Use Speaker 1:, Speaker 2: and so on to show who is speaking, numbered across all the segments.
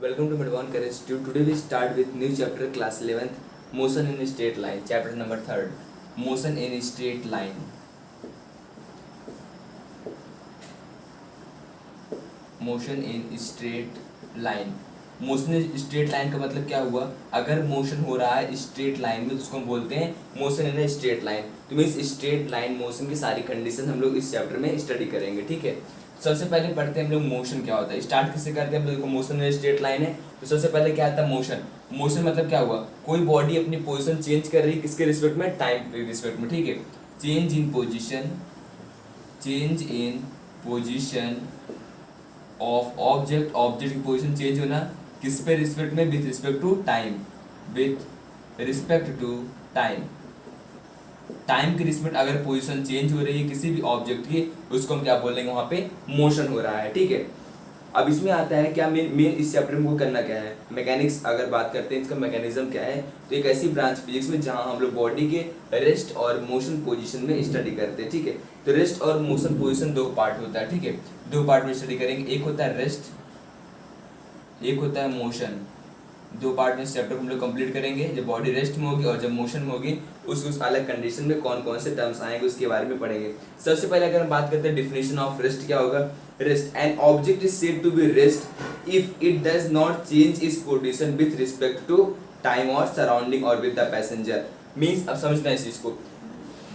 Speaker 1: Welcome to Midwan Career Institute. Today we start with new chapter, class 11th, motion in straight line. Chapter number 3rd, motion in straight line. Motion in straight line. Motion in straight line का मतलब क्या हुआ? अगर motion हो रहा है straight line में तो उसको हम बोलते हैं मोशन इन स्ट्रेट लाइन. तो मीन्स स्ट्रेट लाइन मोशन की सारी कंडीशन हम लोग इस चैप्टर में स्टडी करेंगे. ठीक है, सबसे पहले पढ़ते हैं हम लोग मोशन क्या होता है. स्टार्ट किससे करते हैं हम लोग? मोशन इन स्ट्रेट लाइन है तो सबसे पहले क्या आता है? मोशन. मोशन मतलब क्या हुआ? कोई बॉडी अपनी पोजिशन चेंज कर रही है किसके रिस्पेक्ट में? टाइम के रिस्पेक्ट में. ठीक है, change in position of object. Object की पोजीशन चेंज होना किस पे रिस्पेक्ट में? With respect to time. With respect to time. Time की रिस्पेक्ट अगर पोजीशन चेंज हो रही है किसी भी ऑब्जेक्ट की, उसको हम क्या बोलेंगे? वहां पे मोशन हो रहा है. ठीक है, अब इसमें आता है क्या मेन इस चैप्टर में करना क्या है? मैकेनिक्स. अगर बात करते हैं इसका मैकेनिज्म क्या है, तो एक ऐसी ब्रांच फिजिक्स में जहां हम लोग बॉडी के रेस्ट और मोशन पोजीशन में स्टडी करते हैं. ठीक है, तो रेस्ट और मोशन पोजीशन दो पार्ट होता है. ठीक है, दो पार्ट में स्टडी करेंगे. एक होता है रेस्ट, एक होता है मोशन. दो पार्ट में इस चैप्टर को हम लोग कंप्लीट करेंगे. जब बॉडी रेस्ट में होगी और जब मोशन में होगी उस अलग कंडीशन में कौन कौन से टर्म्स आएंगे उसके बारे में पढ़ेंगे. सबसे पहले अगर हम बात करते हैं डिफिनेशन ऑफ रेस्ट, क्या होगा? Rest, an object is said to be rest if it does not change its position with respect to time और सराउंडिंग और विद द पैसेंजर. मीन्स अब समझना है इस चीज को.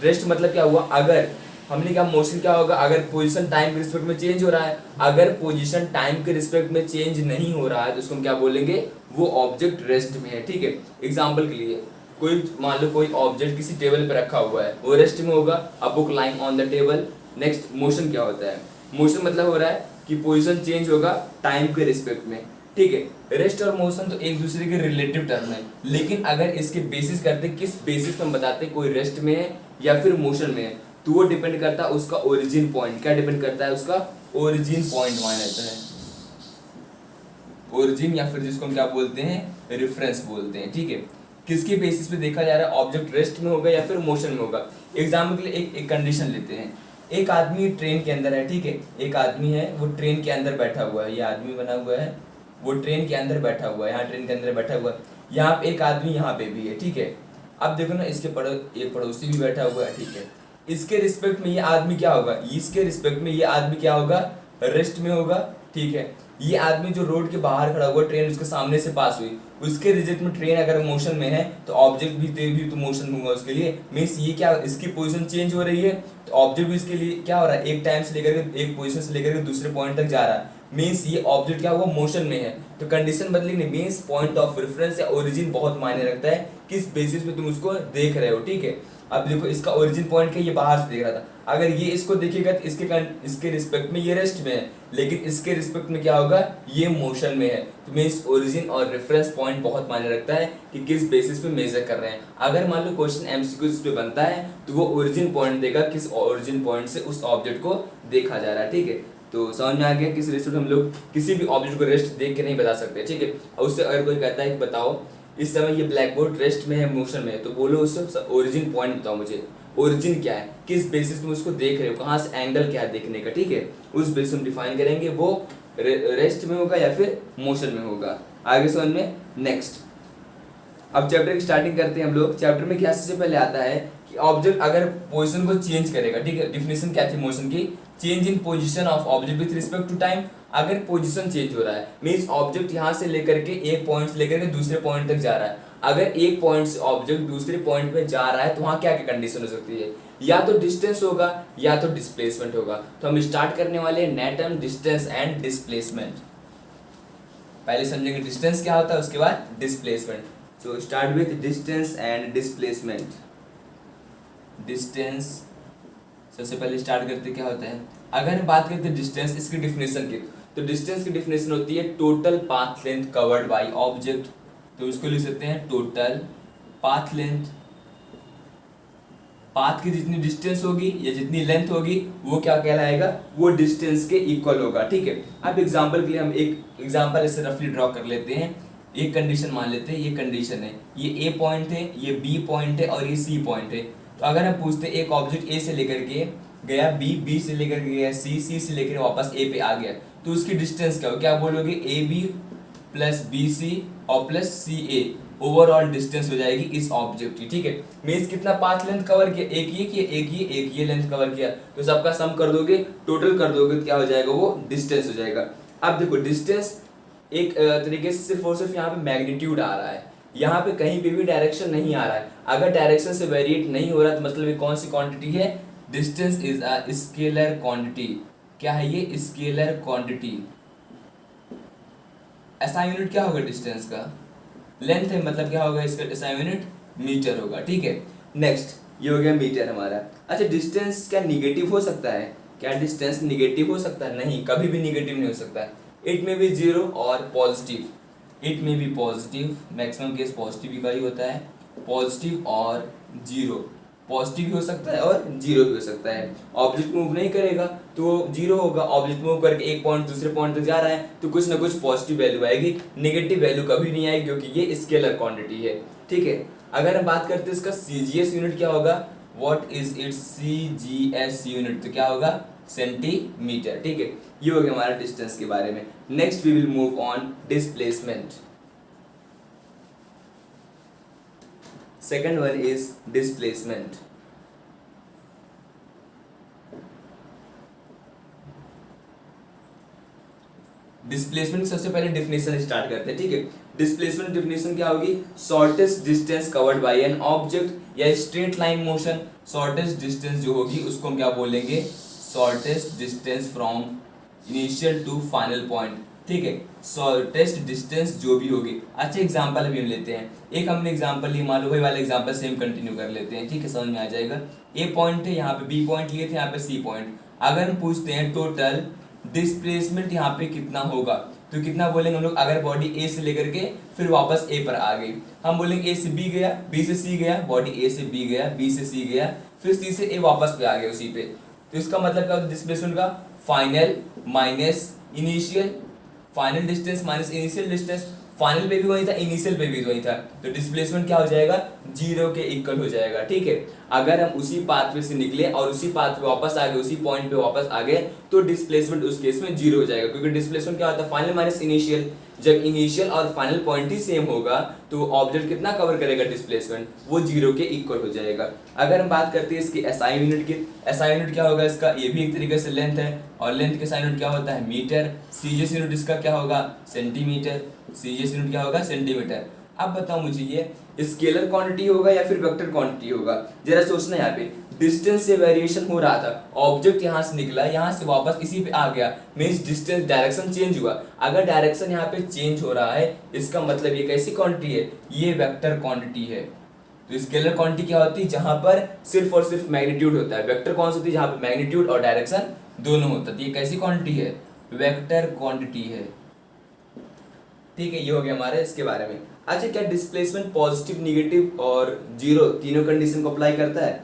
Speaker 1: रेस्ट मतलब क्या हुआ? अगर हमने क्या मोशन क्या होगा? अगर पोजीशन टाइम के रिस्पेक्ट में चेंज हो रहा है. अगर पोजीशन टाइम के रिस्पेक्ट में चेंज नहीं हो रहा है तो उसको हम क्या बोलेंगे? वो ऑब्जेक्ट रेस्ट में है. ठीक है, एग्जांपल के लिए कोई मान लो कोई ऑब्जेक्ट किसी टेबल पे रखा हुआ है, वो रेस्ट में होगा. A book lying on the table. Next motion क्या होता है? मोशन मतलब हो रहा है कि पोजीशन चेंज होगा टाइम के रिस्पेक्ट में. ठीक है, रेस्ट और मोशन तो एक दूसरे के रिलेटिव टर्म है, लेकिन अगर इसके बेसिस करते किस बेसिस पे हम बताते कोई रेस्ट में है या फिर मोशन में है, तो वो डिपेंड करता है उसका ओरिजिन पॉइंट. क्या डिपेंड करता है? उसका ओरिजिन पॉइंट माना जाता है. ओरिजिन या फिर जिसको हम क्या बोलते हैं? रेफरेंस बोलते हैं. ठीक है, किसके बेसिस पे देखा जा रहा है? ऑब्जेक्ट रेस्ट में होगा या फिर मोशन में होगा. एग्जाम्पल के लिए एक कंडीशन लेते हैं. एक आदमी ट्रेन के अंदर है. ठीक है, एक आदमी है वो ट्रेन के अंदर बैठा हुआ है. ये आदमी बना हुआ है, वो ट्रेन के अंदर बैठा हुआ है. यहाँ ट्रेन के अंदर बैठा हुआ है. यहाँ पे एक आदमी यहाँ पे भी है. ठीक है, अब देखो ना, इसके एक पड़ोसी भी बैठा हुआ है. ठीक है, इसके रिस्पेक्ट में ये आदमी क्या होगा? इसके रिस्पेक्ट में ये आदमी क्या होगा? रेस्ट में होगा. ठीक है, ये आदमी जो रोड के बाहर खड़ा हुआ, ट्रेन उसके सामने से पास हुई, उसके रिजल्ट में ट्रेन अगर मोशन में है तो ऑब्जेक्ट भी तो मोशन में होगा उसके लिए. मीन्स ये क्या, इसकी पोजीशन चेंज हो रही है तो ऑब्जेक्ट भी इसके लिए क्या हो रहा है? एक टाइम से लेकर के एक पोजीशन से लेकर के दूसरे पॉइंट तक जा रहा है. मीन्स ये ऑब्जेक्ट क्या हुआ? मोशन में है. तो कंडीशन बदलेगी. मीन्स पॉइंट ऑफ रेफरेंस या ओरिजिन बहुत मायने रखता है किस बेसिस पे तुम उसको देख रहे हो. ठीक है, अब देखो इसका ओरिजिन पॉइंट क्या? ये बाहर से देख रहा था. अगर ये इसको देखेगा तो इसके रिस्पेक्ट में ये रेस्ट में है, लेकिन इसके रिस्पेक्ट में क्या होगा? ये मोशन में है. तो मीन्स ओरिजिन और रेफरेंस पॉइंट बहुत मायने रखता है कि किस बेसिस पे मेजर कर रहे हैं. अगर मान लो क्वेश्चन एमसीक्यू पे बनता है तो वो ओरिजिन पॉइंट देगा, किस ओरिजिन पॉइंट से उस ऑब्जेक्ट को देखा जा रहा है. ठीक है, तो समझ में आ गया किस रेस्ट हम लोग किसी भी ऑब्जेक्ट को रेस्ट देख के नहीं बता सकते. ठीक है, और उससे अगर कोई कहता है कि बताओ इस समय ये ब्लैक बोर्ड रेस्ट में है मोशन में है, तो बोलो उससे ओरिजिन पॉइंट बताओ मुझे. ओरिजिन क्या है? किस बेसिस पे उसको देख रहे हो? कहाँ से एंगल क्या है देखने का? ठीक है, उस बेसिस हम डिफाइन करेंगे वो रेस्ट में होगा या फिर मोशन में होगा. आगे समझ में. नेक्स्ट, अब चैप्टर की स्टार्टिंग करते हैं हम लोग. चैप्टर में क्या सबसे पहले आता है कि ऑब्जेक्ट अगर पोजीशन को चेंज करेगा. ठीक है, डिफिनेशन क्या थी मोशन की? Change in position of object with respect to time. अगर पोजीशन चेंज हो रहा है मींस ऑब्जेक्ट यहाँ से लेकर के एक पॉइंट से लेकर के दूसरे पॉइंट तक जा रहा है. अगर एक पॉइंट से ऑब्जेक्ट दूसरे पॉइंट पे जा रहा है तो वहाँ क्या क्या कंडीशन हो सकती है? या तो डिस्टेंस होगा या तो डिस्प्लेसमेंट होगा. तो हम स्टार्ट करने वाले हैं नए टर्म, डिस्टेंस एंड डिस्प्लेसमेंट. पहले समझेंगे डिस्टेंस क्या होता है, उसके बाद displacement. So start with distance and displacement. Distance सबसे पहले स्टार्ट करते क्या होता है? अगर हम बात करते हैं डिस्टेंस, इसकी डिफिनेशन की, तो डिस्टेंस की डिफिनेशन होती है total path length covered by object. तो इसको लिख सकते हैं टोटल पाथ लेंथ. पाथ की जितनी डिस्टेंस होगी या जितनी लेंथ होगी वो क्या कहलाएगा? वो डिस्टेंस के इक्वल होगा. ठीक है, अब एग्जांपल के लिए हम एक एग्जांपल ऐसे रफली ड्रॉ कर लेते हैं. एक कंडीशन मान लेते हैं, ये कंडीशन है, ये ए पॉइंट है, ये बी पॉइंट है और ये सी पॉइंट है. तो अगर हम पूछते एक ऑब्जेक्ट ए से लेकर के गया बी, बी से लेकर के गया सी, सी से लेकर वापस ए पे आ गया, तो उसकी डिस्टेंस क्या हो? क्या बोलोगे? A B plus B C और plus C A overall distance हो जाएगी इस ऑब्जेक्ट की, ठीक है। मीन्स कितना पाथ लेंथ कवर किया, एक ये किया, एक ये लेंथ कवर किया, तो सबका सम कर दोगे, टोटल कर दोगे, तो क्या हो जाएगा, वो डिस्टेंस हो जाएगा। अब देखो डिस्टेंस एक तरीके से सिर्फ और सिर्फ यहाँ पे मैग्नीट्यूड आ रहा है, यहाँ पे कहीं पे भी डायरेक्शन नहीं आ रहा है। अगर डायरेक्शन से वेरिएट नहीं हो रहा तो मतलब ये कौन सी क्वांटिटी है, distance is a scalar quantity. क्या है ये, स्केलर क्वांटिटी। एसआई यूनिट क्या होगा डिस्टेंस का, लेंथ है, मतलब क्या होगा इसका एसआई यूनिट, मीटर होगा, ठीक है। नेक्स्ट ये हो गया मीटर हमारा। अच्छा डिस्टेंस क्या निगेटिव हो सकता है, क्या डिस्टेंस निगेटिव हो सकता है, नहीं, कभी भी निगेटिव नहीं हो सकता है। इट में भी जीरो और पॉजिटिव, इट में भी पॉजिटिव, मैक्सिमम केस पॉजिटिव का ही होता है, पॉजिटिव और जीरो, पॉजिटिव भी हो सकता है और जीरो भी हो सकता है। ऑब्जेक्ट मूव नहीं करेगा तो जीरो होगा, ऑब्जेक्ट मूव करके एक पॉइंट दूसरे पॉइंट तक जा रहा है तो कुछ ना कुछ पॉजिटिव वैल्यू आएगी, नेगेटिव वैल्यू कभी नहीं आएगी क्योंकि ये स्केलर क्वांटिटी है, ठीक है। अगर हम बात करते हैं इसका सीजीएस यूनिट क्या होगा, what is it's CGS unit, तो क्या होगा, सेंटीमीटर, ठीक है। ये हो गया हमारा डिस्टेंस के बारे में। Next we will move on displacement. Second one is displacement. Displacement सबसे पहले डिफिनेशन स्टार्ट करते हैं, ठीक है। डिस्प्लेसमेंट डिफिनेशन क्या होगी, shortest distance covered by an object या straight line motion. Shortest distance जो होगी उसको हम क्या बोलेंगे, shortest distance from initial to final point, ठीक है। शॉर्टेस्ट डिस्टेंस जो भी होगी। अच्छा एग्जांपल अभी हम लेते हैं, एक हमने एग्जांपल लिया, मान लो वही वाला एग्जांपल सेम कंटिन्यू कर लेते हैं, ठीक है, समझ में आ जाएगा। ए पॉइंट है, यहाँ पे बी पॉइंट लिए थे, यहाँ पे सी पॉइंट। अगर हम पूछते हैं टोटल डिस्प्लेसमेंट यहाँ पे कितना होगा, तो कितना बोलेंगे हम लोग, अगर बॉडी ए से लेकर के फिर वापस ए पर आ गई, हम बोलेंगे ए से बी गया, बी से सी गया, बॉडी ए से बी गया, बी से सी गया, फिर सी से ए वापस पे आ गया उसी पे। तो इसका मतलब क्या, डिस्प्लेसमेंट का final minus initial, final distance minus initial distance, final पे भी वही था, इनिशियल पे भी वही था, तो डिस्प्लेसमेंट क्या हो जाएगा, जीरो के इक्वल हो जाएगा, ठीक है। अगर हम उसी पाथवे से निकले और उसी पाथ पे वापस आ गए, उसी पॉइंट पे वापस आ गए, तो डिस्प्लेसमेंट उस केस में जीरो हो जाएगा, क्योंकि डिस्प्लेसमेंट क्या होता है, फाइनल माइनस इनिशियल। जब इनिशियल और फाइनल पॉइंट ही सेम होगा तो ऑब्जेक्ट कितना कवर करेगा डिस्प्लेसमेंट, वो जीरो के इक्वल हो जाएगा। अगर हम बात करते हैं इसकी एसआई यूनिट की, एसआई यूनिट क्या होगा इसका, ये भी एक तरीके से लेंथ है, और लेंथ के एसआई यूनिट क्या होता है, मीटर। सीजीएस यूनिट इसका क्या होगा, सेंटीमीटर, सीजीएस यूनिट क्या होगा, सेंटीमीटर। अब बताओ मुझे ये स्केलर क्वांटिटी होगा या फिर वेक्टर क्वांटिटी होगा, जरा सोचना। यहाँ पे डिस्टेंस से वेरिएशन हो रहा था, ऑब्जेक्ट यहाँ से निकला, यहाँ से वापस इसी पे आ गया, मींस डिस्टेंस डायरेक्शन चेंज हुआ। अगर डायरेक्शन यहाँ पे चेंज हो रहा है इसका मतलब ये कैसी क्वांटिटी है, ये वेक्टर क्वांटिटी है। तो स्केलर क्वांटिटी क्या होती है, जहां पर सिर्फ और सिर्फ मैग्नीट्यूड होता है। वेक्टर कौन सी होती है, जहां पर मैग्नीट्यूड और डायरेक्शन दोनों होता है। ये कैसी क्वांटिटी है, वेक्टर क्वांटिटी है, ठीक है। ये हो गया हमारे इसके बारे में। अच्छा क्या डिस्प्लेसमेंट पॉजिटिव, निगेटिव और जीरो तीनों कंडीशन को अप्लाई करता है,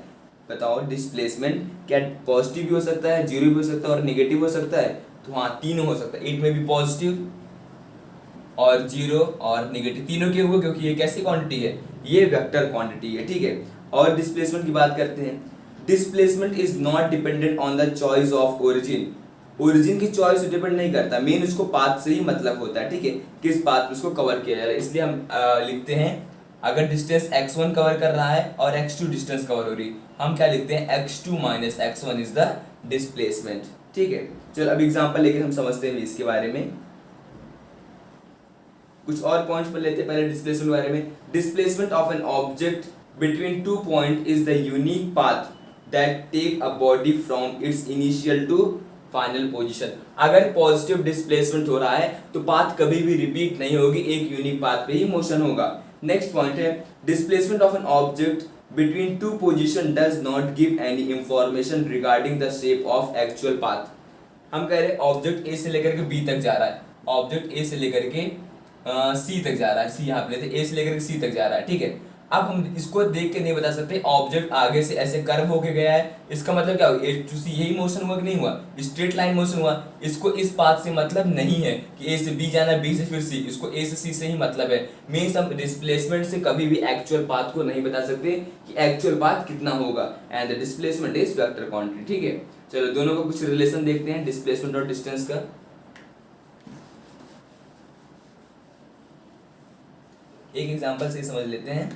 Speaker 1: बताओ। डिस्प्लेसमेंट क्या पॉजिटिव भी हो सकता है, जीरो भी हो सकता है और निगेटिव हो सकता है, तो हाँ तीनों हो सकता है। इट में भी पॉजिटिव और जीरो और निगेटिव तीनों के हुए, क्योंकि ये कैसी क्वांटिटी है, ये वेक्टर क्वांटिटी है, ठीक है। और डिस्प्लेसमेंट की बात करते हैं, displacement is not dependent on the choice of origin. Origin की चॉइस डिपेंड नहीं करता, मेन उसको पाथ से ही मतलब होता है, ठीक है, किस पाथ पे उसको कवर किया जा रहा है। इसलिए हम लिखते हैं अगर डिस्टेंस x1 कवर कर रहा है और x2 डिस्टेंस कवर हो रही, हम क्या लिखते हैं, x2 minus x1 is the displacement, ठीक है। चलो अब एग्जांपल लेके हम समझते हैं इसके बारे में। कुछ और पॉइंट्स पर लेते हैं पहले डिस्प्लेसमेंट बारे में। Displacement of an object between two point is the unique path that take a body from its initial to final position. अगर पॉजिटिव डिस्प्लेसमेंट हो रहा है तो पाथ कभी भी रिपीट नहीं होगी, एक यूनिक पाथ पे ही मोशन होगा। नेक्स्ट पॉइंट है displacement of an object between to position does not give any information regarding the shape of actual path. हम कह रहे हैं ऑब्जेक्ट ए से लेकर के बी तक जा रहा है, ऑब्जेक्ट ए से लेकर के सी तक जा रहा है, सी यहाँ पे लेते ए से लेकर के सी तक जा रहा है, ठीक है। अब हम इसको देख के नहीं बता सकते ऑब्जेक्ट आगे से ऐसे कर्व होके गया है, इसका मतलब क्या हुआ, ए टू सी यही मोशन हुआ कि नहीं हुआ, स्ट्रेट लाइन मोशन हुआ। इसको इस पाथ से मतलब नहीं है कि ए से बी जाना है, बी से फिर सी, इसको ए से सी से ही मतलब है। मीन्स हम डिस्प्लेसमेंट से कभी भी एक्चुअल पाथ को नहीं बता सकते कि एक्चुअल पाथ कितना होगा, and the displacement is vector quantity, ठीक है। चलो दोनों का कुछ रिलेशन देखते हैं, डिस्प्लेसमेंट और डिस्टेंस का। एक एग्जांपल से समझ लेते हैं,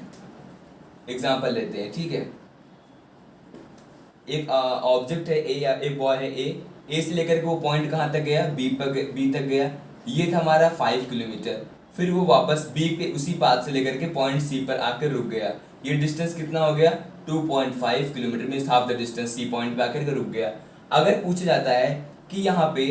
Speaker 1: एग्जांपल लेते हैं, ठीक है। एक ऑब्जेक्ट है ए, या एक बॉय है ए से लेकर के वो पॉइंट कहाँ तक गया, बी तक गया। ये था हमारा 5 किलोमीटर। फिर वो वापस बी पे उसी पाथ से लेकर के पॉइंट सी पर आकर रुक गया। ये डिस्टेंस कितना हो गया, 2.5 kilometre, means half the distance, C point पे आकर के रुक गया। अगर पूछा जाता है कि यहाँ पे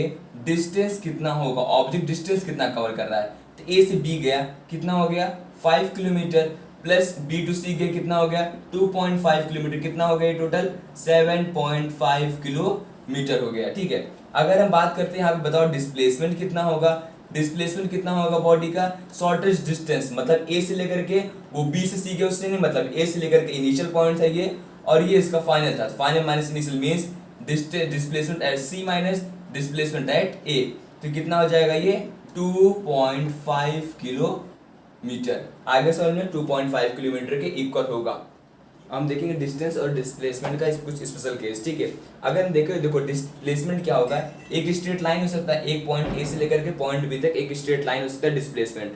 Speaker 1: डिस्टेंस कितना होगा, ऑब्जेक्ट डिस्टेंस कितना कवर कर रहा है, तो ए से बी गया, कितना हो गया 5 किलोमीटर, प्लस बी टू सी गया, कितना हो गया 2.5 किलोमीटर, कितना हो गया ये टोटल 7.5 किलोमीटर हो गया, ठीक है। अगर हम बात करते हैं यहाँ पे, बताओ डिस्प्लेसमेंट कितना होगा, डिस्प्लेसमेंट कितना होगा बॉडी का, शॉर्टेस्ट डिस्टेंस, मतलब ए से लेकर के वो बी से सी गया, उससे नहीं, मतलब ए से लेकर के इनिशियल पॉइंट था ये, और ये इसका फाइनल था, final minus initial means displacement at C minus displacement at A, तो कितना हो जाएगा ये 2.5 किलोमीटर। आगे समझ में 2.5 किलोमीटर के इक्वल होगा। हम देखेंगे डिस्टेंस और डिस्प्लेसमेंट का कुछ स्पेशल केस, ठीक है। अगर हम देखें, देखो डिस्प्लेसमेंट क्या होगा, एक स्ट्रेट लाइन हो सकता है, एक पॉइंट ए से लेकर के पॉइंट बी तक एक स्ट्रेट लाइन हो सकता है डिस्प्लेसमेंट।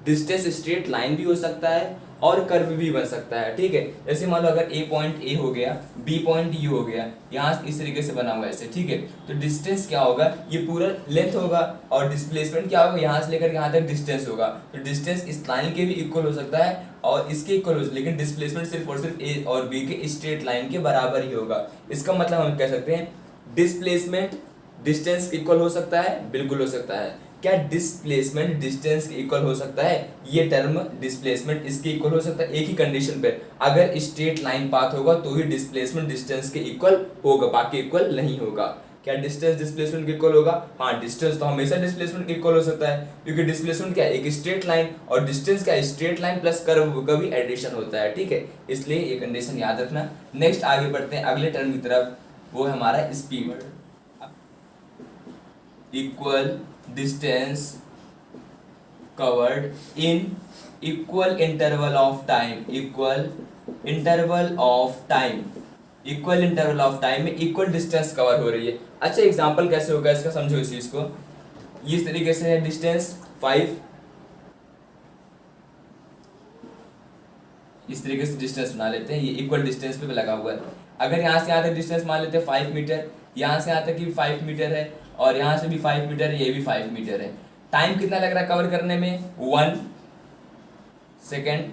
Speaker 1: डिस्टेंस स्ट्रेट लाइन भी हो सकता है और कर्व भी बन सकता है, ठीक है। जैसे मान लो अगर ए पॉइंट ए हो गया, बी पॉइंट यू हो गया, यहाँ इस तरीके से बना हुआ है ऐसे, ठीक है। तो डिस्टेंस क्या होगा, ये पूरा लेंथ होगा, और डिस्प्लेसमेंट क्या होगा, यहाँ से लेकर यहाँ तक डिस्टेंस होगा। तो डिस्टेंस इस लाइन के भी इक्वल हो सकता है और इसके इक्वल हो, लेकिन डिस्प्लेसमेंट सिर्फ और सिर्फ ए और बी के स्ट्रेट लाइन के बराबर ही होगा। इसका मतलब हम कह सकते हैं डिस्प्लेसमेंट डिस्टेंस इक्वल हो सकता है, बिल्कुल हो सकता है। क्या डिस्प्लेसमेंट डिस्टेंस के इक्वल हो सकता है, ये टर्म डिस्प्लेसमेंट इसके इक्वल हो सकता है एक ही कंडीशन पे, अगर स्ट्रेट लाइन पाथ होगा तो ही डिस्प्लेसमेंट डिस्टेंस के इक्वल होगा, बाकी इक्वल नहीं होगा। क्या डिस्टेंस डिस्प्लेसमेंट के इक्वल होगा, हाँ डिस्टेंस तो हमेशा डिस्प्लेसमेंट के इक्वल हो सकता है, क्योंकि डिस्प्लेसमेंट क्या है, एक स्ट्रेट लाइन, और डिस्टेंस क्या है, स्ट्रेट लाइन प्लस कर्व का भी एडिशन होता है, ठीक है। इसलिए ये कंडीशन याद रखना। नेक्स्ट आगे बढ़ते हैं अगले टर्म की तरफ, वो है हमारा speed. Equal distance covered in equal interval of time, equal interval of time, equal interval of time में इक्वल डिस्टेंस कवर हो रही है। अच्छा एग्जांपल कैसे होगा इसका, समझो इस चीज को। इस तरीके से है डिस्टेंस 5, इस तरीके से डिस्टेंस बना लेते हैं, ये इक्वल डिस्टेंस पे लगा हुआ है। अगर यहाँ से यहाँ तक डिस्टेंस मान लेते हैं 5 मीटर, यहाँ से यहाँ तक भी 5 मीटर है, और यहाँ से भी 5 मीटर है, ये भी 5 मीटर है। टाइम कितना लग रहा है कवर करने में, 1 सेकेंड,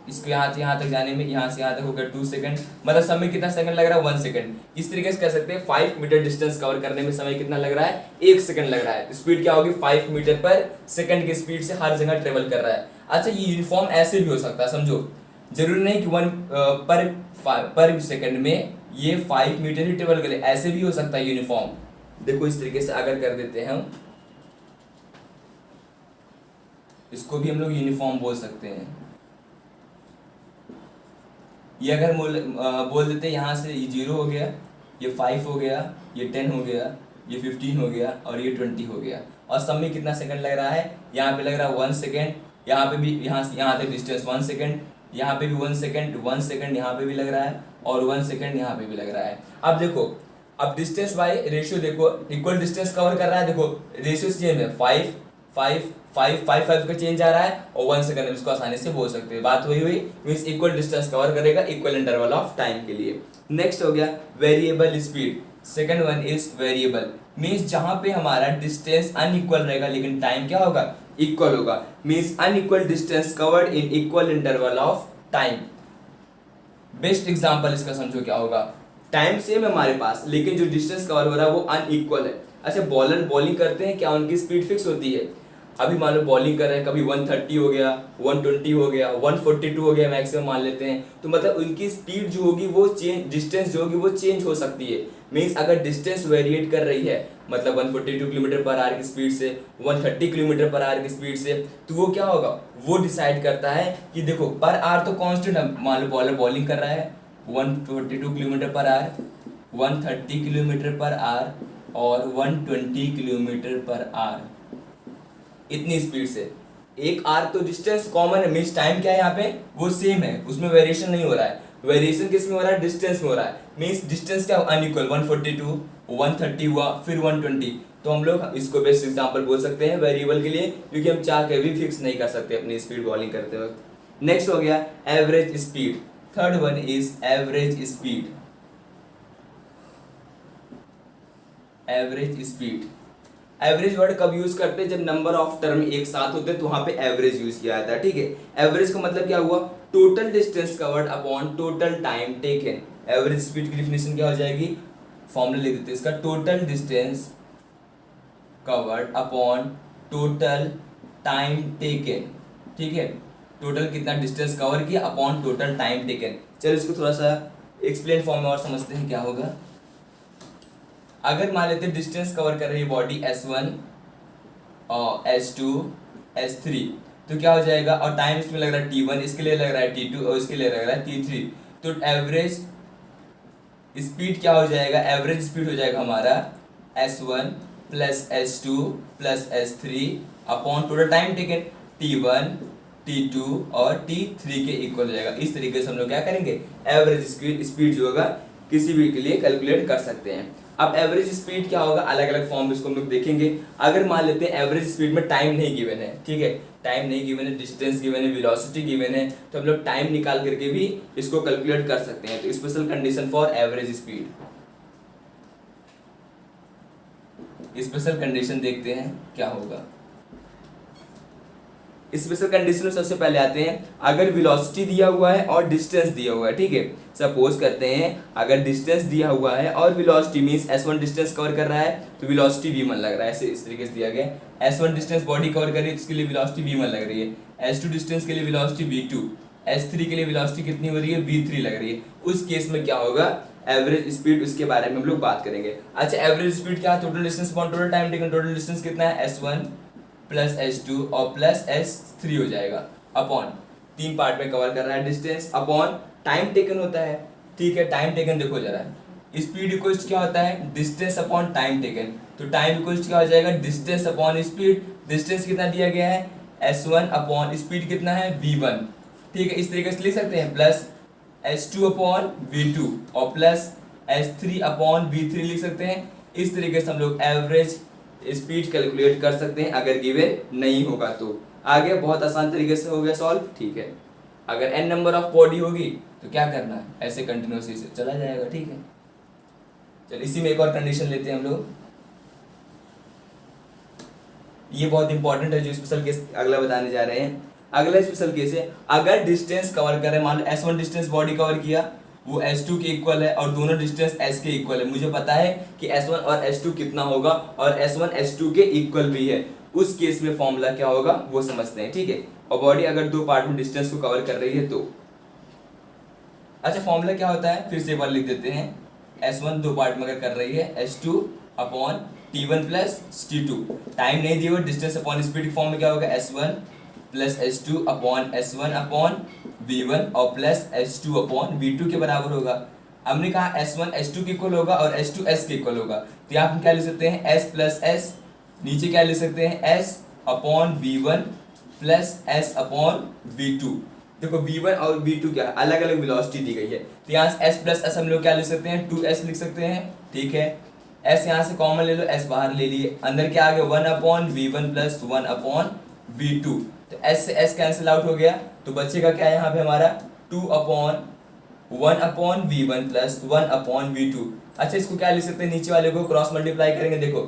Speaker 1: इसको यहाँ से यहाँ तक जाने में, यहाँ से यहाँ तक होगा 2 सेकंड, मतलब समय कितना सेकंड लग रहा है, 1 सेकंड। इस तरीके से कह सकते हैं 5 मीटर डिस्टेंस कवर करने में समय कितना लग रहा है, 1 सेकंड लग रहा है। स्पीड क्या होगी, 5 मीटर पर सेकंड की स्पीड से हर जगह ट्रेवल कर रहा है। अच्छा ये यूनिफॉर्म ऐसे भी हो सकता है, समझो, जरूरी नहीं कि 1 पर सेकंड में ये 5 मीटर ही ट्रेवल करे, ऐसे भी हो सकता है यूनिफॉर्म। देखो इस तरीके से अगर कर देते हैं हम, इसको भी हम लोग यूनिफॉर्म बोल सकते हैं। ये अगर बोल देते हैं यहाँ से ये 0 हो गया, ये 5 हो गया, ये 10 हो गया, ये 15 हो गया, और ये 20 हो गया, और सब में कितना सेकंड लग रहा है, यहाँ पे लग रहा है 1 सेकंड, यहाँ पे भी यहाँ से यहाँ तक डिस्टेंस 1 सेकंड, यहाँ पे भी 1 सेकंड, 1 सेकंड यहाँ पे भी लग रहा है, और 1 सेकंड यहाँ पे भी लग रहा है। अब देखो, अब डिस्टेंस बाय रेशियो देखो, इक्वल डिस्टेंस कवर कर रहा है, देखो रेशियो चेंज है, 5 5 5 5 5 का चेंज आ रहा है, और 1 सेकंड में इसको आसानी से बोल सकते हैं। बात वही हुई, मींस इक्वल डिस्टेंस कवर करेगा इक्वल इंटरवल ऑफ टाइम के लिए। नेक्स्ट हो गया variable speed, second one is variable, means जहां पे हमारा डिस्टेंस अनइक्वल रहेगा लेकिन टाइम क्या होगा, इक्वल होगा, means unequal distance covered in equal interval of time. Best example इसका समझो क्या होगा, टाइम सेम है हमारे पास लेकिन जो डिस्टेंस कवर हो रहा है वो अनइक्वल है। अच्छा बॉलर बॉलिंग करते हैं, क्या उनकी स्पीड फिक्स होती है, अभी मान लो बॉलिंग कर रहे हैं, कभी 130 हो गया, 120 हो गया, 142 हो गया मैक्सिमम मान लेते हैं, तो मतलब उनकी स्पीड जो होगी वो चेंज, डिस्टेंस जो होगी वो चेंज हो सकती है। मींस अगर डिस्टेंस वेरिएट कर रही है, मतलब 142 किलोमीटर पर आवर की स्पीड से 130 किलोमीटर पर आवर की स्पीड से, तो वो क्या होगा, वो डिसाइड करता है कि देखो पर आवर तो कांस्टेंट है, मान लो बॉलर बॉलिंग कर रहा है 142 kilometre per hour, 130 kilometre per hour और 120 किलोमीटर पर आवर, इतनी स्पीड से। एक आर तो डिस्टेंस कॉमन है, मींस टाइम क्या है यहाँ पे वो सेम है, उसमें वेरिएशन नहीं हो रहा है। वेरिएशन किस में हो रहा है, डिस्टेंस में हो रहा है, मींस डिस्टेंस क्या अनइक्वल, 142 130 हुआ फिर 120, तो हम लोग इसको बेस्ट एग्जांपल बोल सकते हैं वेरिएबल के लिए, क्योंकि हम चाह के भी फिक्स नहीं कर सकते अपनी स्पीड बॉलिंग करते वक्त। नेक्स्ट हो गया average speed, third one is average speed. Average speed, average word कब यूज करते हैं, जब नंबर ऑफ टर्म एक साथ होते हैं तो वहां पे एवरेज यूज किया जाता है, ठीक है। एवरेज का मतलब क्या हुआ, total distance covered upon total time taken. Average speed की डिफिनेशन क्या हो जाएगी, फॉर्मूला लिख देते हैं इसका, total distance covered upon total time taken, ठीक है। टोटल कितना डिस्टेंस कवर किया अपॉन टोटल टाइम टेकन। चलो इसको थोड़ा सा एक्सप्लेन फॉर्म में और समझते हैं क्या होगा। अगर मान लेते हैं डिस्टेंस कवर कर रही है बॉडी S1 और S2 S3, तो क्या हो जाएगा, और टाइम इसमें लग रहा है T1, इसके लिए लग रहा है T2 और इसके लिए लग रहा है T3, तो एवरेज स्पीड क्या हो जाएगा, एवरेज स्पीड हो जाएगा हमारा S1 plus S2 plus S3 upon total time taken T1 T2 और T3 के इक्वल हो जाएगा। इस तरीके से हम लोग क्या करेंगे, एवरेज स्पीड जो होगा किसी भी के लिए कैलकुलेट कर सकते हैं। अब एवरेज स्पीड क्या होगा, अलग अलग फॉर्म इसको हम लोग देखेंगे। अगर मान लेते हैं एवरेज स्पीड में टाइम नहीं गिवन है, ठीक है, टाइम नहीं गिवन है, डिस्टेंस गिवन है, वेलोसिटी गिवन है, तो हम लोग टाइम निकाल करके भी इसको कैलकुलेट कर सकते हैं। तो special condition for average speed, special condition देखते हैं क्या होगा। स्पेशल कंडीशन में सबसे पहले आते हैं, अगर वेलोसिटी दिया हुआ है और डिस्टेंस दिया हुआ है, ठीक है। सपोज करते हैं अगर डिस्टेंस दिया हुआ है और velocity means S1 distance cover कर रहा है तो वेलोसिटी v1 लग रहा है, ऐसे इस तरीके से दिया गया है। S1 डिस्टेंस बॉडी कवर कर रही है तो इसके लिए वेलोसिटी v1 लग रही है, S2 डिस्टेंस के लिए वेलोसिटी v2, S3 के लिए वेलोसिटी कितनी हो रही है, v3 लग रही है। उस केस में क्या होगा, एवरेज स्पीड, उसके बारे में हम लोग बात करेंगे। अच्छा, एवरेज स्पीड क्या है, total distance upon total time taken. Total distance कितना है, S1 प्लस S2 और प्लस S3 हो जाएगा, अपॉन तीन पार्ट में कवर कर रहा है डिस्टेंस, अपॉन टाइम टेकन होता है, ठीक है। टाइम टेकन देखो जरा, स्पीड इक्वल्स क्या होता है, डिस्टेंस अपॉन टाइम टेकन, तो टाइम इक्वल्स क्या हो जाएगा, डिस्टेंस अपॉन स्पीड। डिस्टेंस कितना दिया गया है, S1 अपॉन स्पीड कितना है, v1, ठीक है। इस तरीके से लिख सकते हैं, प्लस S2 अपॉन v2 और प्लस S3 अपॉन v3 लिख सकते हैं। इस तरीके से हम लोग एवरेज स्पीड कैलकुलेट कर सकते हैं अगर गिवन नहीं होगा तो। आगे बहुत आसान तरीके से हो गया सॉल्व, ठीक है। अगर n नंबर ऑफ बॉडी होगी तो क्या करना है, ऐसे कंटिन्यूसली से चला जाएगा, ठीक है। चल इसी में एक और कंडीशन लेते हैं हम लोग, ये बहुत इंपॉर्टेंट है जो स्पेशल केस अगला बताने जा रहे हैं। अगला स्पेशल केस है, अगर डिस्टेंस कवर करें, मान लो S1 डिस्टेंस बॉडी कवर किया, वो S2 के इक्वल है और दोनों डिस्टेंस S के इक्वल है। मुझे पता है कि S1 और S2 कितना होगा और S1 S2 के इक्वल भी है। उस केस में फॉर्मूला क्या होगा वो समझते हैं, ठीक है। और बॉडी अगर दो पार्ट में डिस्टेंस को कवर कर रही है तो, अच्छा फॉर्मूला क्या होता है, फिर से एक बार लिख देते हैं। S1 दो पार्ट में अगर कर रही है, S2 upon T1 plus T2, time नहीं दिया हुआ, डिस्टेंस अपॉन स्पीड की फॉर्म में क्या होगा, S1 plus S2 upon S1 upon v1 और प्लस S2 अपॉन v2 के बराबर होगा। हमने कहा S1 S2 के इक्वल होगा और S2 S के इक्वल होगा, तो यहाँ हम क्या लिख सकते हैं, S प्लस S, नीचे क्या लिख सकते हैं, S upon v1 plus S upon v2। देखो v1 और v2 क्या अलग अलग वेलोसिटी दी गई है, तो यहाँ से s प्लस एस हम लोग क्या लिख सकते हैं, 2s लिख सकते हैं, ठीक है। s यहाँ से कॉमन ले लो, s बाहर ले लिए, अंदर क्या आ गया, 1 upon v1 plus 1 upon v2, तो s से s कैंसिल आउट हो गया, तो बचेगा क्या यहाँ पे हमारा 2 upon 1 upon v1 plus 1 upon v2। अच्छा इसको क्या लिख सकते हैं, नीचे वाले को क्रॉस मल्टीप्लाई करेंगे, देखो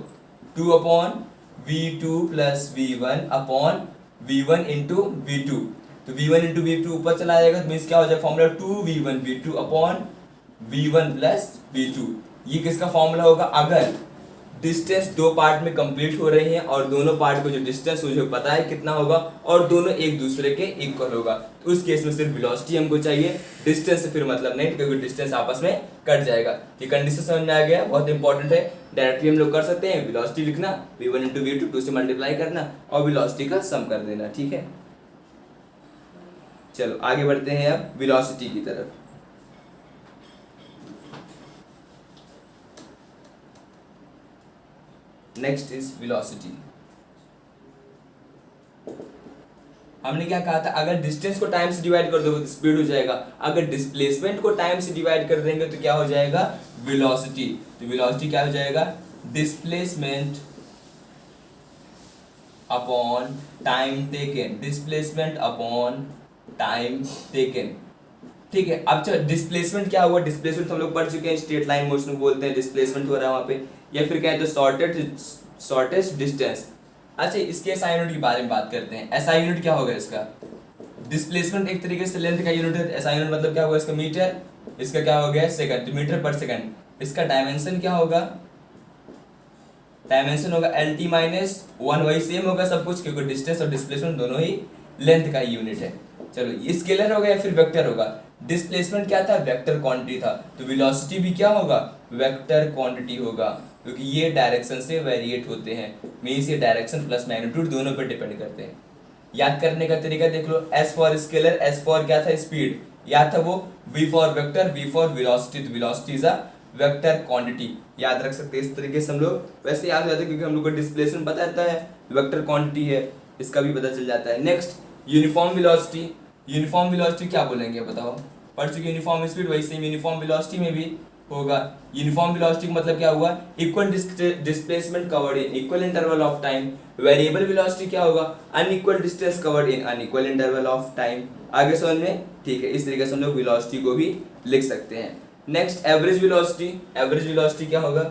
Speaker 1: 2 upon v2 plus v1 upon v1 into v2, तो v1 इंटू v2 ऊपर चला जाएगा, तो मीन्स क्या हो जाएगा formula 2v1 v2 upon v1 plus v2। ये किसका फॉर्मूला होगा, अगर डिस्टेंस दो पार्ट में कंप्लीट हो रही है और दोनों पार्ट को जो डिस्टेंस मुझे पता है कितना होगा और दोनों एक दूसरे के इक्वल होगा, तो उस केस में सिर्फ वेलोसिटी हमको चाहिए, डिस्टेंस से फिर मतलब नहीं, क्योंकि डिस्टेंस आपस में कट जाएगा। ये कंडीशन समझ में आ गया, बहुत इंपॉर्टेंट है। डायरेक्टली हम लोग कर सकते हैं, वेलोसिटी लिखना, v1 इंटू v2, 2 से मल्टीप्लाई करना और वेलोसिटी का सम कर देना, ठीक है। चलो आगे बढ़ते हैं अब वेलोसिटी की तरफ। Next is velocity. हमने क्या कहा था, अगर डिस्टेंस को टाइम से डिवाइड कर दोगे तो स्पीड हो जाएगा, अगर डिस्प्लेसमेंट को टाइम से डिवाइड कर देंगे तो क्या हो जाएगा, वेलोसिटी। तो वेलोसिटी क्या हो जाएगा, displacement upon time taken, displacement upon time taken. ठीक है, अब डिस्प्लेसमेंट क्या हुआ, डिस्प्लेसमेंट हम लोग पढ़ चुके हैं, स्ट्रेट लाइन मोशन को बोलते हैं, डिस्प्लेसमेंट हो रहा है वहाँ पे, या फिर क्या है तो शॉर्टेस्ट डिस्टेंस। अच्छा, इसके एसआई यूनिट के बारे में बात करते हैं। एसआई यूनिट क्या होगा इसका, डिस्प्लेसमेंट एक तरीके से लेंथ का यूनिट है, एसआई यूनिट मतलब क्या होगा इसका मीटर, इसका क्या हो गया सेकंड, तो मीटर पर सेकंड। इसका डायमेंशन क्या होगा, डायमेंशन होगा एल टी माइनस वन, वही सेम होगा सब कुछ, क्योंकि डिस्टेंस और डिस्प्लेसमेंट दोनों ही लेंथ का यूनिट है। चलो, ये स्केलर होगा या फिर वेक्टर होगा, डिस्प्लेसमेंट क्या था, वेक्टर क्वांटिटी था, तो वेलोसिटी भी क्या होगा, वेक्टर क्वांटिटी होगा, क्योंकि ये डायरेक्शन से वेरिएट होते हैं, मींस ये डायरेक्शन प्लस मैग्नीट्यूड दोनों पर डिपेंड करते हैं। याद करने का तरीका देख लो, S for scalar, S for क्या था स्पीड, याद था वो, V for vector, V for velocity, तो velocity is a vector quantity, याद रख सकते हैं इस तरीके से हम लोग, वैसे याद हो जाता है क्योंकि हम लोग को डिस्प्लेसमेंट पता रहता है, वेक्टर क्वांटिटी है, इसका भी पता चल जाता है। Next uniform velocity, uniform velocity क्या बोलेंगे बताओ, पढ़ चुके यूनिफॉर्म स्पीड, वैसे ही यूनिफॉर्म वेलोसिटी में भी होगा। यूनिफॉर्म वेलोसिटी मतलब क्या हुआ, equal displacement covered in equal interval of time. Variable velocity क्या होगा, unequal distance covered in unequal interval of time. आगे समझ में, ठीक है, इस तरीके से हम लोग वेलोसिटी को भी लिख सकते हैं। Next average velocity, average velocity क्या होगा,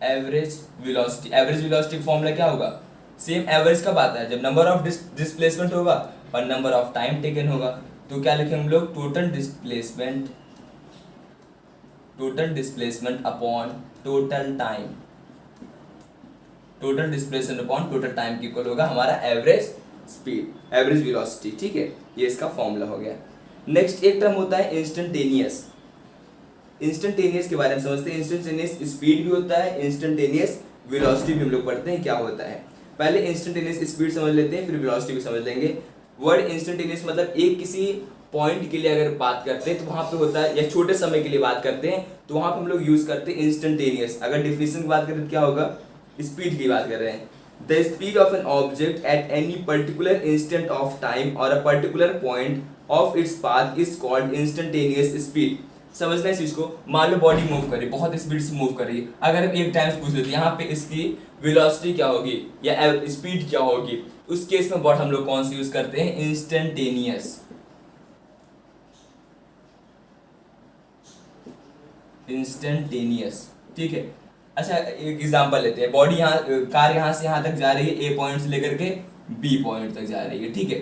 Speaker 1: एवरेज वेलोसिटी, एवरेज वेलोसिटी का फॉर्मूला क्या होगा, सेम एवरेज कब आता है, जब नंबर ऑफ डिस्प्लेसमेंट होगा और नंबर ऑफ टाइम टेकन होगा। तो क्या लिखें हम लोग, total displacement upon total time, total displacement upon total time की इक्वल होगा हमारा एवरेज स्पीड, एवरेज वेलोसिटी। ठीक है, ये इसका फॉर्मूला हो गया। नेक्स्ट एक टर्म होता है इंस्टेंटेनियस, इंस्टेंटेनियस के बारे में समझते हैं। इंस्टेंटेनियस स्पीड भी होता है, इंस्टेंटेनियस वेलोसिटी भी हम लोग पढ़ते हैं क्या होता है। पहले इंस्टेंटेनियस स्पीड समझ लेते हैं, फिर वेलोसिटी भी समझ लेंगे। वर्ड इंस्टेंटेनियस मतलब एक किसी पॉइंट के लिए अगर बात करते हैं तो वहां पे होता है, या छोटे समय के लिए बात करते हैं तो वहां पे हम लोग यूज करते हैं इंस्टेंटेनियस। अगर डिफिनेशन की बात करें तो क्या होगा, स्पीड की बात कर रहे हैं, the speed of an object at any particular instant of time और a particular point of its path is called instantaneous speed. समझना इस चीज को, मान लो बॉडी मूव कर रही है, बहुत स्पीड से मूव कर रही है, अगर हम एक टाइम पूछ लेते हैं यहाँ पे इसकी वेलोसिटी क्या होगी या स्पीड क्या होगी, उस केस में वर्ड हम लोग कौन सी यूज करते हैं, इंस्टेंटेनियस, इंस्टेंटेनियस। ठीक है, अच्छा एक एग्जांपल लेते हैं, बॉडी यहाँ, कार यहाँ से यहाँ तक जा रही है, ए पॉइंट से लेकर के बी पॉइंट तक जा रही है। ठीक है,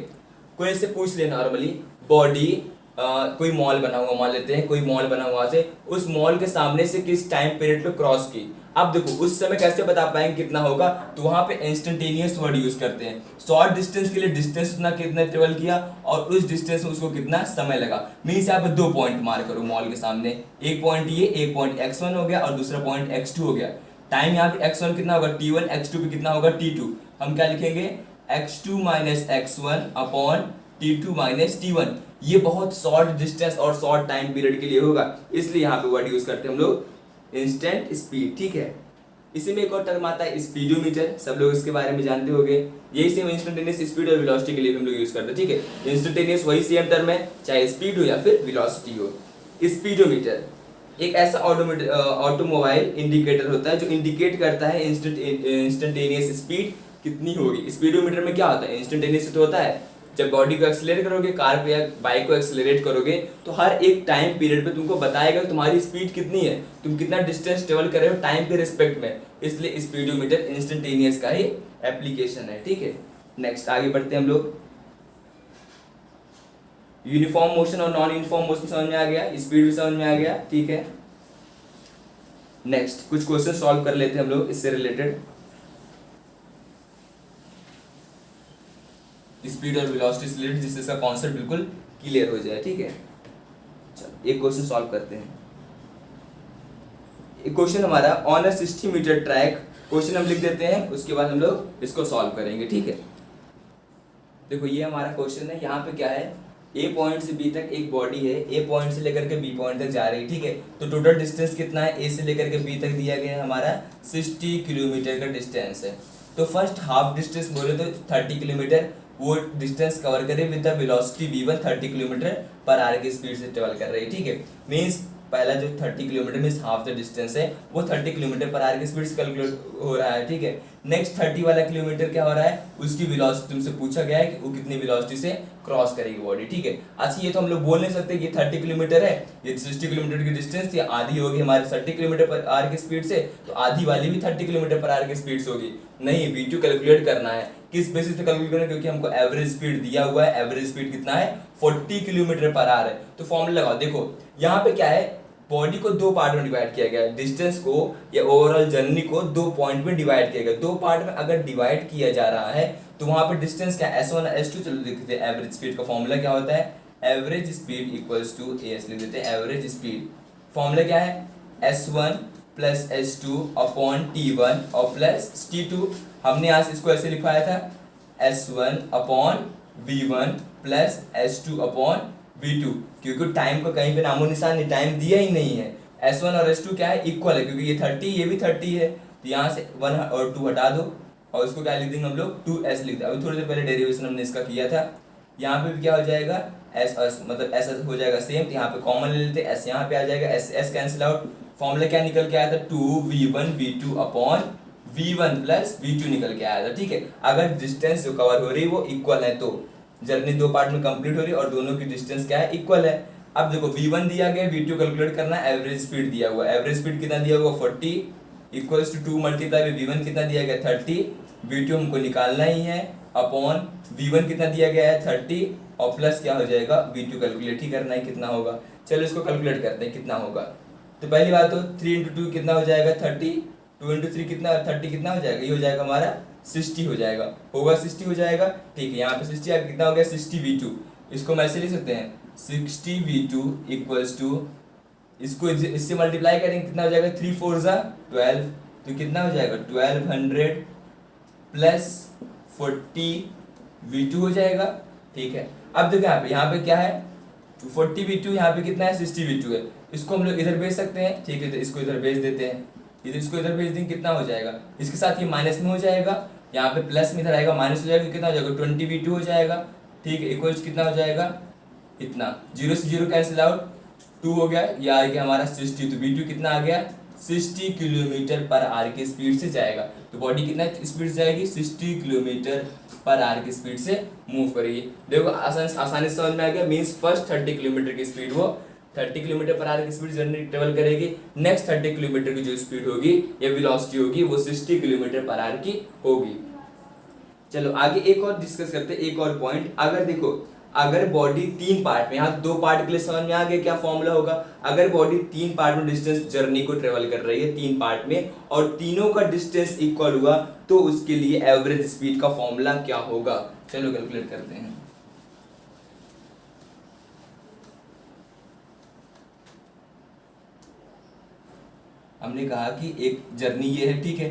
Speaker 1: कोई ऐसे पूछ ले नॉर्मली, बॉडी कोई मॉल बना हुआ, मान लेते हैं कोई मॉल बना हुआ से, उस मॉल के सामने से किस टाइम पीरियड पे क्रॉस की। अब देखो उस समय कैसे बता पाएंगे कितना होगा, तो वहां पे इंस्टेंटेनियस वर्ड यूज करते हैं। शॉर्ट डिस्टेंस के लिए डिस्टेंस उतना कितना ट्रेवल किया और उस डिस्टेंस में उसको कितना समय लगा। मीन्स यहाँ पे दो पॉइंट मार्क करो मॉल के सामने, एक पॉइंट ये, एक पॉइंट x1 हो गया और दूसरा पॉइंट x2 हो गया। टाइम यहाँ पे x1 कितना होगा t1, x2 पे कितना होगा t2। हम क्या लिखेंगे, x2 minus x1 upon t2 minus t1। ये बहुत शॉर्ट डिस्टेंस और शॉर्ट टाइम पीरियड के लिए होगा, इसलिए यहाँ पे वर्ड यूज करते हैं हम लोग इंस्टेंट स्पीड। ठीक है, इसी में एक और टर्म आता है स्पीडोमीटर, सब लोग इसके बारे में जानते होंगे। यही सेम इंस्टेंटेनियस स्पीड और वेलोसिटी के लिए हम लोग यूज करते हैं। ठीक है, इंस्टेंटेनियस वही सेम टर्म है, चाहे स्पीड हो या फिर वेलोसिटी हो। स्पीडोमीटर एक ऐसा ऑटोमोबाइल इंडिकेटर होता है जो इंडिकेट करता है इंस्टेंटेनियस स्पीड कितनी होगी। स्पीडोमीटर में क्या होता है, इंस्टेंटेनियस तो होता है, जब बॉडी को एक्सेलरेट करोगे, कार को या बाइक को एक्सेलरेट करोगे तो हर एक टाइम पीरियड पे तुमको बताएगा तुम्हारी स्पीड कितनी है, तुम कितना डिस्टेंस ट्रेवल कर रहे हो टाइम के रिस्पेक्ट में, इसलिए स्पीडोमीटर इंस्टेंटेनियस का ही एप्लीकेशन है। ठीक है, नेक्स्ट आगे बढ़ते हैं हम लोग। यूनिफॉर्म मोशन और नॉन यूनिफॉर्म मोशन समझ में आ गया, स्पीड भी समझ में आ गया। ठीक है, नेक्स्ट कुछ क्वेश्चन सॉल्व कर लेते हैं हम लोग इससे रिलेटेड, स्पीड और वेलोसिटी से रिलेटेड, जिससे इसका कॉन्सेप्ट बिल्कुल क्लियर हो जाए। ठीक है, चलो एक क्वेश्चन सॉल्व करते हैं। एक क्वेश्चन हमारा on a 60 metre track, question हम लिख देते हैं, उसके बाद हम लोग इसको सॉल्व करेंगे। ठीक है, देखो ये हमारा क्वेश्चन है, यहाँ पे क्या है, ए पॉइंट से बी तक एक बॉडी है, ए पॉइंट से लेकर के बी पॉइंट तक जा रही है। ठीक है, तो टोटल डिस्टेंस कितना है, ए से लेकर के बी तक दिया गया है हमारा 60 किलोमीटर का डिस्टेंस है। तो फर्स्ट हाफ डिस्टेंस बोले तो 30 किलोमीटर, वो डिस्टेंस कवर करे with the velocity v1 30 kilometre per hour की स्पीड से ट्रेवल कर रही है। ठीक है, मींस पहला जो 30 kilometre means half the distance है वो 30 किलोमीटर पर आवर की स्पीड से कैलकुलेट हो रहा है। ठीक है, नेक्स्ट 30 वाला किलोमीटर क्या हो रहा है, उसकी वेलोसिटी तुमसे पूछा गया है कि वो कितनी वेलोसिटी से क्रॉस करेगी बॉडी, ठीक है। अच्छा ये तो हम लोग बोल नहीं सकते कि 30 किलोमीटर है, ये 60 किलोमीटर की डिस्टेंस थी, आधी होगी हमारे 30 किलोमीटर पर आवर की स्पीड से, तो आधी वाली भी 30 किलोमीटर पर आवर की स्पीड से होगी। नहीं, V2 कैलकुलेट करना है, किस बेसिस पे कैलकुलेट करना है, क्योंकि हमको एवरेज स्पीड दिया हुआ है, एवरेज स्पीड कितना है 40 किलोमीटर पर आवर है। तो फॉर्मूला लगाओ, देखो यहाँ पे क्या है, बॉडी को दो पार्ट में डिवाइड किया गया है, डिस्टेंस को या ओवरऑल जर्नी को दो पॉइंट में डिवाइड किया गया। दो पार्ट में अगर डिवाइड किया जा रहा है तो वहां पे डिस्टेंस क्या S1 S2, चलो देखते हैं एवरेज स्पीड का फॉर्मूला क्या होता है, average speed equals to AS लिख देते हैं, एवरेज स्पीड फॉर्मूला क्या है, S1 plus S2 upon T1 और प्लस T2। हमने आज इसको ऐसे लिखवाया था, S1 upon V1 plus S2 upon V2, क्योंकि टाइम का कहीं पे नामो निशान नहीं, टाइम दिया ही नहीं है। S1 और S2 क्या है, इक्वल है, क्योंकि ये 30 ये भी 30 है, तो यहाँ से 1 और 2 हटा दो और इसको क्या लिख देंगे हम लोग 2S लिख दें। अभी थोड़ी देर पहले डेरिवेशन हमने इसका किया था, यहाँ पे भी क्या हो जाएगा S मतलब S हो जाएगा सेम, यहाँ पे कॉमन ले लेते हैं, S यहाँ पे आ जाएगा, S कैंसिल आउट। फॉर्मूला क्या निकल के आया था, 2V1 V2 upon V1 plus V2 निकल के आया था, ठीक है। अगर डिस्टेंस जो कवर हो रही है वो इक्वल है तो जर्नी दो पार्ट में कंप्लीट हो रही है और दोनों की डिस्टेंस क्या है, इक्वल है। अब देखो V1 दिया गया, V2 कैलकुलेट करना है, एवरेज स्पीड दिया हुआ है, एवरेज स्पीड कितना दिया हुआ 40 इक्वल्स टू 2 मल्टीप्लाई V1 कितना दिया गया 30, V2 हमको निकालना ही है, अपॉन V1 कितना दिया गया है 30 और प्लस क्या हो जाएगा V2 कैलकुलेट ही करना है कितना होगा। चलो इसको कैलकुलेट करते हैं कितना होगा। तो पहली बात तो 3 इंटू 2 कितना हो जाएगा 30, 2 इंटू 3 कितना 30 कितना हो जाएगा, ये हो जाएगा हमारा 60 हो जाएगा, होगा 60 हो जाएगा, ठीक है। यहाँ पे 60 कितना हो गया 60V2, इसको हम ऐसे लिख सकते हैं 60V2 इक्वल्स टू, इसको इससे मल्टीप्लाई करेंगे कितना हो जाएगा 3 4 जा 12, तो कितना हो जाएगा 1200 प्लस 40V2 हो जाएगा, ठीक है। अब देखो यहाँ पे क्या है 40V2, यहाँ पे कितना है 60V2 है, इसको हम लोग इधर भेज सकते हैं, ठीक है। तो इसको इधर भेज देते हैं, इसको इधर भेज देंगे कितना हो जाएगा, इसके साथ ये माइनस में हो जाएगा, यहाँ पे प्लस में इधर आएगा माइनस हो जाएगा, कितना हो जाएगा 20V2 हो जाएगा, ठीक है। इक्वल्स कितना हो जाएगा इतना, 0 से 0 कैंसिल आउट, 2 हो गया, ये आ गया हमारा 60, तो V2 कितना आ गया 60 किलोमीटर पर आवर की स्पीड से जाएगा। तो बॉडी कितना स्पीड से जाएगी 60 किलोमीटर पर आवर की स्पीड से मूव करेगी। देखो आसानी से समझ में आ गया, मीन्स फर्स्ट 30 किलोमीटर की स्पीड वो 30 किलोमीटर पर आवर की स्पीड जर्नी ट्रेवल करेगी, नेक्स्ट 30 किलोमीटर की जो स्पीड होगी या वेलोसिटी होगी वो 60 किलोमीटर पर आवर की होगी। चलो आगे एक और डिस्कस करते हैं, एक और पॉइंट। अगर देखो अगर बॉडी 3 पार्ट में, यहाँ 2 पार्ट के लिए समझ में आ गया क्या फॉर्मूला होगा, अगर बॉडी 3 पार्ट में डिस्टेंस जर्नी को ट्रेवल कर रही है 3 पार्ट में और तीनों का डिस्टेंस इक्वल हुआ तो उसके लिए एवरेज स्पीड का फॉर्मूला क्या होगा, चलो कैलकुलेट करते हैं। हमने कहा कि एक जर्नी ये है, ठीक है,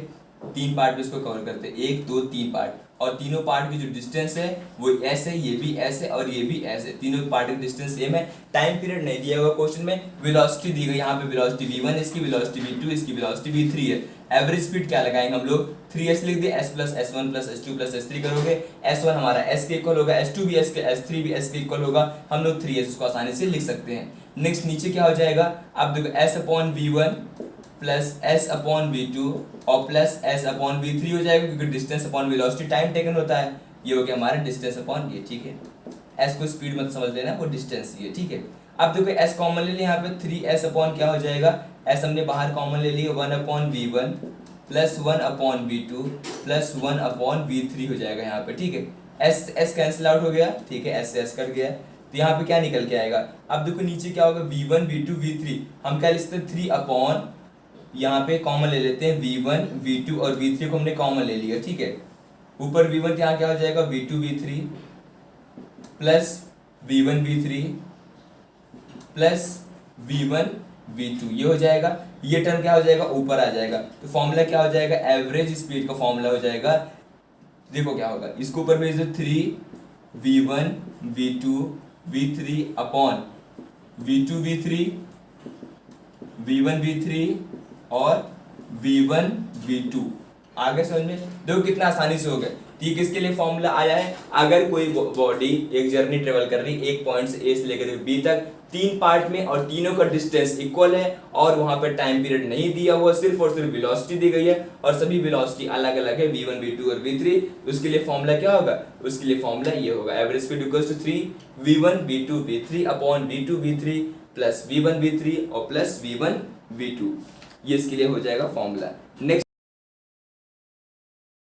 Speaker 1: 3 पार्ट में इसको कवर करते हैं, 1 2 3 पार्ट, और तीनों पार्ट की जो डिस्टेंस है वो S है, ये भी S है और ये भी S है, तीनों पार्ट की डिस्टेंस सेम है। टाइम पीरियड नहीं दिया हुआ क्वेश्चन में, वेलोसिटी दी गई, यहाँ पे वेलोसिटी V1 है, इसकी वेलोसिटी V2, इसकी वेलोसिटी V3 है। एवरेज स्पीड क्या लगाएंगे हम लोग 3S लिख दिए, S plus S1 plus S2 plus S3 करोगे, S1 हमारा S के इक्वल होगा, S2 भी S के, S3 भी S के इक्वल होगा, हम लोग 3S उसको आसानी से लिख सकते हैं। नेक्स्ट नीचे क्या हो जाएगा, अब देखो S upon V1 plus S upon V2 और प्लस S अपॉन V3 हो जाएगा, क्योंकि distance upon velocity time taken होता है, ये हो गया हमारा डिस्टेंस अपॉन ये, ठीक है। S को स्पीड मत समझ लेना, वो डिस्टेंस ये, ठीक है। अब देखो S कॉमन ले लिया, यहाँ पे 3S अपॉन क्या हो जाएगा, S हमने बाहर कॉमन ले लिया, 1 upon V1 plus 1 upon V2 plus 1 upon V3 हो जाएगा यहाँ पे, ठीक है। S कैंसिल आउट हो गया, ठीक है, S से S कट गया, तो यहाँ पे क्या निकल के आएगा। अब देखो नीचे क्या होगा V1 V2 V3, हम क्या लिखते हैं 3 अपॉन, यहाँ पे कॉमन ले लेते हैं V1 V2 और V3 को हमने कॉमन ले लिया, ठीक है। ऊपर V1 के यहाँ क्या हो जाएगा V2 V3 plus V1 V3 plus V1 V2, ये हो जाएगा, ये टर्म क्या हो जाएगा ऊपर आ जाएगा, तो फॉर्मूला क्या हो जाएगा एवरेज स्पीड का फॉर्मूला हो जाएगा, देखो क्या होगा, इसको ऊपर भेज दो 3 V1 V2 V3 upon V2 V3 V1 V3 और V1 V2, आगे समझ में देखो कितना आसानी से हो गया, ठीक है। इसके लिए फॉर्मूला आया है, अगर कोई बॉडी एक जर्नी ट्रेवल कर रही है एक पॉइंट से A से लेकर B तक तीन पार्ट में और तीनों का डिस्टेंस इक्वल है और वहां पर टाइम पीरियड नहीं दिया हुआ, सिर्फ और सिर्फ वेलोसिटी दी गई है और सभी वेलोसिटी अलग अलग है v1 v2 और v3, उसके लिए फॉर्मूला क्या होगा, उसके लिए फॉर्मूला ये होगा average speed equals to 3 v1 v2 v3 upon v2 v3 plus v1 v3 और प्लस v1 v2, ये इसके लिए हो जाएगा फॉर्मूला। नेक्स्ट